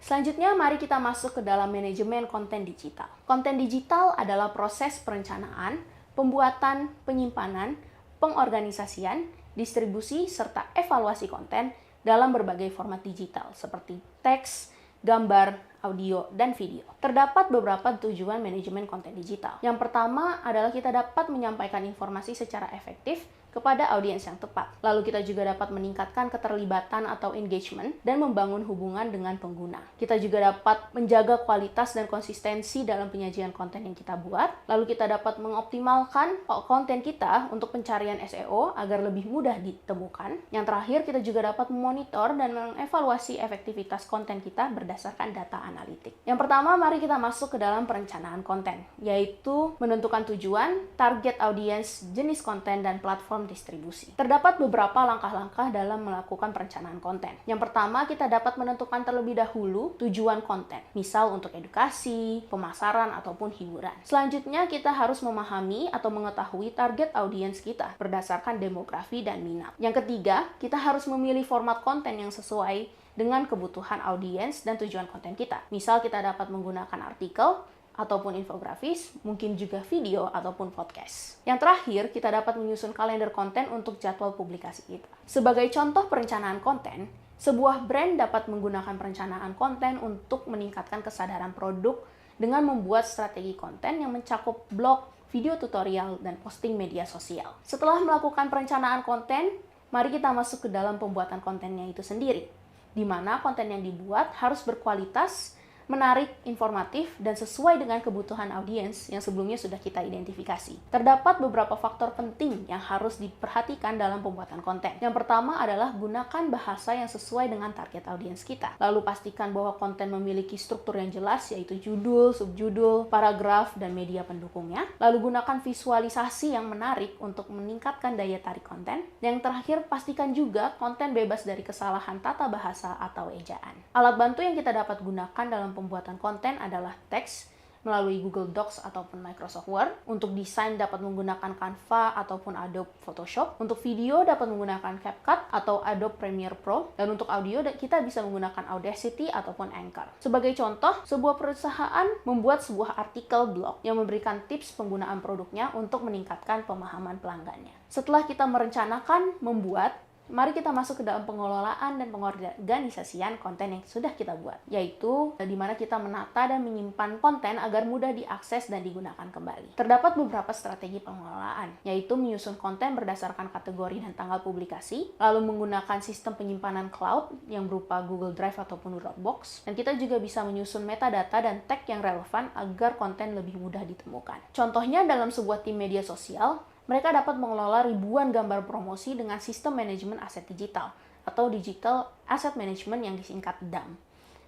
Selanjutnya, mari kita masuk ke dalam manajemen konten digital. Konten digital adalah proses perencanaan, pembuatan, penyimpanan, pengorganisasian, distribusi, serta evaluasi konten dalam berbagai format digital seperti teks, gambar, audio, dan video. Terdapat beberapa tujuan manajemen konten digital. Yang pertama adalah kita dapat menyampaikan informasi secara efektif kepada audiens yang tepat. Lalu kita juga dapat meningkatkan keterlibatan atau engagement dan membangun hubungan dengan pengguna. Kita juga dapat menjaga kualitas dan konsistensi dalam penyajian konten yang kita buat. Lalu kita dapat mengoptimalkan konten kita untuk pencarian SEO agar lebih mudah ditemukan. Yang terakhir, kita juga dapat memonitor dan mengevaluasi efektivitas konten kita berdasarkan data analitik. Yang pertama, mari kita masuk ke dalam perencanaan konten, yaitu menentukan tujuan, target audiens, jenis konten, dan platform distribusi. Terdapat beberapa langkah-langkah dalam melakukan perencanaan konten. Yang pertama, kita dapat menentukan terlebih dahulu tujuan konten, misal untuk edukasi, pemasaran, ataupun hiburan. Selanjutnya, kita harus memahami atau mengetahui target audiens kita berdasarkan demografi dan minat. Yang ketiga, kita harus memilih format konten yang sesuai dengan kebutuhan audiens dan tujuan konten kita. Misal, kita dapat menggunakan artikel, ataupun infografis, mungkin juga video ataupun podcast. Yang terakhir, kita dapat menyusun kalender konten untuk jadwal publikasi kita. Sebagai contoh perencanaan konten, sebuah brand dapat menggunakan perencanaan konten untuk meningkatkan kesadaran produk dengan membuat strategi konten yang mencakup blog, video tutorial, dan posting media sosial. Setelah melakukan perencanaan konten, mari kita masuk ke dalam pembuatan kontennya itu sendiri, di mana konten yang dibuat harus berkualitas, menarik, informatif, dan sesuai dengan kebutuhan audiens yang sebelumnya sudah kita identifikasi. Terdapat beberapa faktor penting yang harus diperhatikan dalam pembuatan konten. Yang pertama adalah gunakan bahasa yang sesuai dengan target audiens kita. Lalu pastikan bahwa konten memiliki struktur yang jelas, yaitu judul, subjudul, paragraf, dan media pendukungnya. Lalu gunakan visualisasi yang menarik untuk meningkatkan daya tarik konten. Yang terakhir, pastikan juga konten bebas dari kesalahan tata bahasa atau ejaan. Alat bantu yang kita dapat gunakan dalam pembuatan konten adalah teks melalui Google Docs ataupun Microsoft Word. Untuk desain dapat menggunakan Canva ataupun Adobe Photoshop. Untuk video dapat menggunakan CapCut atau Adobe Premiere Pro. Dan untuk audio kita bisa menggunakan Audacity ataupun Anchor. Sebagai contoh, sebuah perusahaan membuat sebuah artikel blog yang memberikan tips penggunaan produknya untuk meningkatkan pemahaman pelanggannya. Setelah kita merencanakan membuat, mari kita masuk ke dalam pengelolaan dan pengorganisasian konten yang sudah kita buat, yaitu di mana kita menata dan menyimpan konten agar mudah diakses dan digunakan kembali. Terdapat beberapa strategi pengelolaan, yaitu menyusun konten berdasarkan kategori dan tanggal publikasi, lalu menggunakan sistem penyimpanan cloud yang berupa Google Drive ataupun Dropbox, dan kita juga bisa menyusun metadata dan tag yang relevan agar konten lebih mudah ditemukan. Contohnya dalam sebuah tim media sosial, mereka dapat mengelola ribuan gambar promosi dengan sistem manajemen aset digital atau Digital Asset Management yang disingkat DAM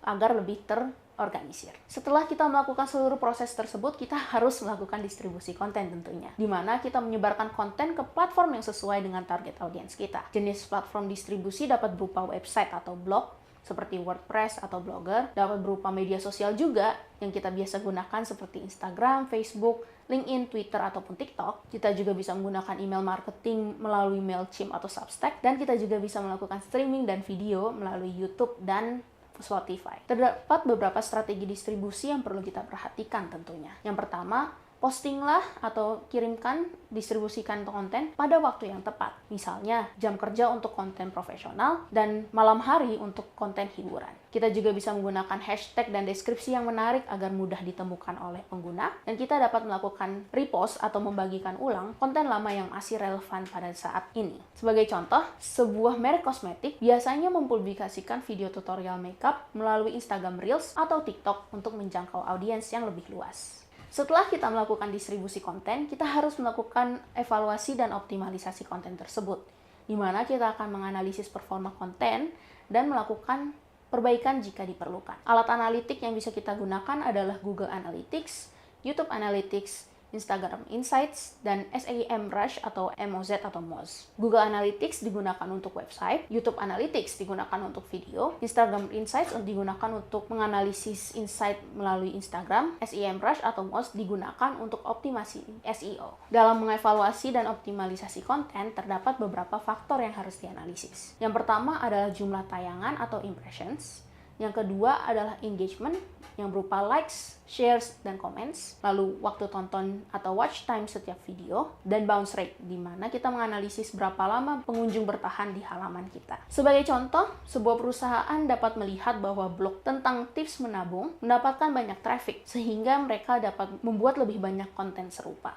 agar lebih terorganisir. Setelah kita melakukan seluruh proses tersebut, kita harus melakukan distribusi konten tentunya, di mana kita menyebarkan konten ke platform yang sesuai dengan target audiens kita. Jenis platform distribusi dapat berupa website atau blog, seperti WordPress atau Blogger, dapat berupa media sosial juga yang kita biasa gunakan seperti Instagram, Facebook, LinkedIn, Twitter, ataupun TikTok. Kita juga bisa menggunakan email marketing melalui Mailchimp atau Substack, dan kita juga bisa melakukan streaming dan video melalui YouTube dan Spotify. Terdapat beberapa strategi distribusi yang perlu kita perhatikan tentunya. Yang pertama, postinglah atau kirimkan, distribusikan konten pada waktu yang tepat. Misalnya, jam kerja untuk konten profesional dan malam hari untuk konten hiburan. Kita juga bisa menggunakan hashtag dan deskripsi yang menarik agar mudah ditemukan oleh pengguna. Dan kita dapat melakukan repost atau membagikan ulang konten lama yang masih relevan pada saat ini. Sebagai contoh, sebuah merek kosmetik biasanya mempublikasikan video tutorial makeup melalui Instagram Reels atau TikTok untuk menjangkau audiens yang lebih luas. Setelah kita melakukan distribusi konten, kita harus melakukan evaluasi dan optimalisasi konten tersebut, di mana kita akan menganalisis performa konten dan melakukan perbaikan jika diperlukan. Alat analitik yang bisa kita gunakan adalah Google Analytics, YouTube Analytics, Instagram Insights, dan SEMrush atau MOZ atau Moz. Google Analytics digunakan untuk website, YouTube Analytics digunakan untuk video, Instagram Insights digunakan untuk menganalisis insight melalui Instagram, SEMrush atau Moz digunakan untuk optimasi SEO. Dalam mengevaluasi dan optimalisasi konten, terdapat beberapa faktor yang harus dianalisis. Yang pertama adalah jumlah tayangan atau impressions, Yang kedua adalah engagement, yang berupa likes, shares, dan comments, lalu waktu tonton atau watch time setiap video, dan bounce rate, di mana kita menganalisis berapa lama pengunjung bertahan di halaman kita. Sebagai contoh, sebuah perusahaan dapat melihat bahwa blog tentang tips menabung mendapatkan banyak traffic, sehingga mereka dapat membuat lebih banyak konten serupa.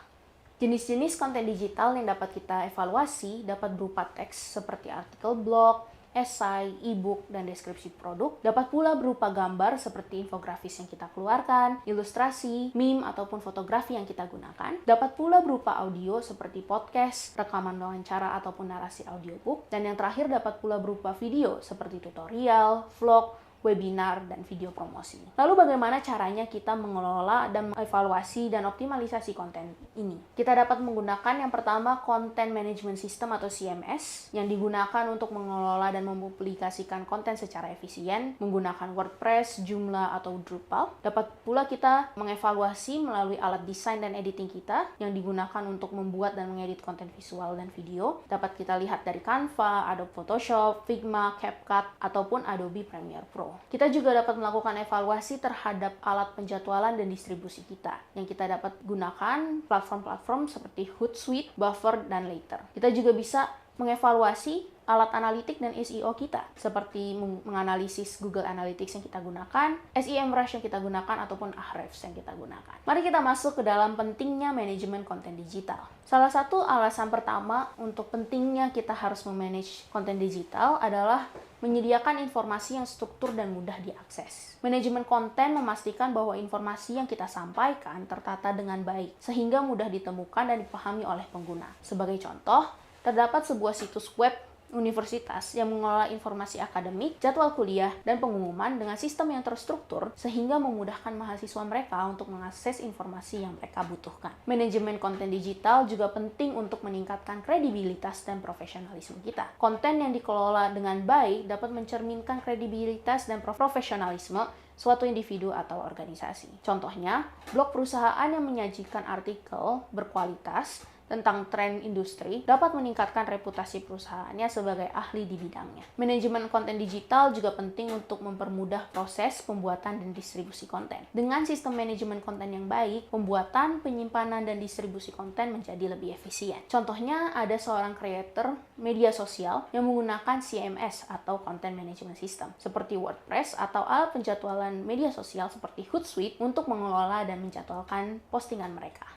Jenis-jenis konten digital yang dapat kita evaluasi dapat berupa teks seperti artikel blog, esai, e-book, dan deskripsi produk. Dapat pula berupa gambar seperti infografis yang kita keluarkan, ilustrasi, meme, ataupun fotografi yang kita gunakan. Dapat pula berupa audio seperti podcast, rekaman wawancara, ataupun narasi audiobook. Dan yang terakhir dapat pula berupa video seperti tutorial, vlog, webinar, dan video promosi. Lalu bagaimana caranya kita mengelola dan mengevaluasi dan optimalisasi konten ini? Kita dapat menggunakan yang pertama Content Management System atau CMS yang digunakan untuk mengelola dan mempublikasikan konten secara efisien menggunakan WordPress, Joomla, atau Drupal. Dapat pula kita mengevaluasi melalui alat desain dan editing kita yang digunakan untuk membuat dan mengedit konten visual dan video. Dapat kita lihat dari Canva, Adobe Photoshop, Figma, CapCut, ataupun Adobe Premiere Pro. Kita juga dapat melakukan evaluasi terhadap alat penjadwalan dan distribusi kita, yang kita dapat gunakan platform-platform seperti Hootsuite, Buffer, dan Later. Kita juga bisa mengevaluasi alat analitik dan SEO kita, seperti menganalisis Google Analytics yang kita gunakan, SEMrush yang kita gunakan, ataupun Ahrefs yang kita gunakan. Mari kita masuk ke dalam pentingnya manajemen konten digital. Salah satu alasan pertama untuk pentingnya kita harus memanage konten digital adalah menyediakan informasi yang struktur dan mudah diakses. Manajemen konten memastikan bahwa informasi yang kita sampaikan tertata dengan baik, sehingga mudah ditemukan dan dipahami oleh pengguna. Sebagai contoh, terdapat sebuah situs web universitas yang mengelola informasi akademik, jadwal kuliah, dan pengumuman dengan sistem yang terstruktur sehingga memudahkan mahasiswa mereka untuk mengakses informasi yang mereka butuhkan. Manajemen konten digital juga penting untuk meningkatkan kredibilitas dan profesionalisme kita. Konten yang dikelola dengan baik dapat mencerminkan kredibilitas dan profesionalisme suatu individu atau organisasi. Contohnya, blog perusahaan yang menyajikan artikel berkualitas tentang tren industri dapat meningkatkan reputasi perusahaannya sebagai ahli di bidangnya. Manajemen konten digital juga penting untuk mempermudah proses pembuatan dan distribusi konten. Dengan sistem manajemen konten yang baik, pembuatan, penyimpanan, dan distribusi konten menjadi lebih efisien. Contohnya, ada seorang creator media sosial yang menggunakan CMS atau Content Management System, seperti WordPress atau alat penjadwalan media sosial seperti Hootsuite untuk mengelola dan menjadwalkan postingan mereka.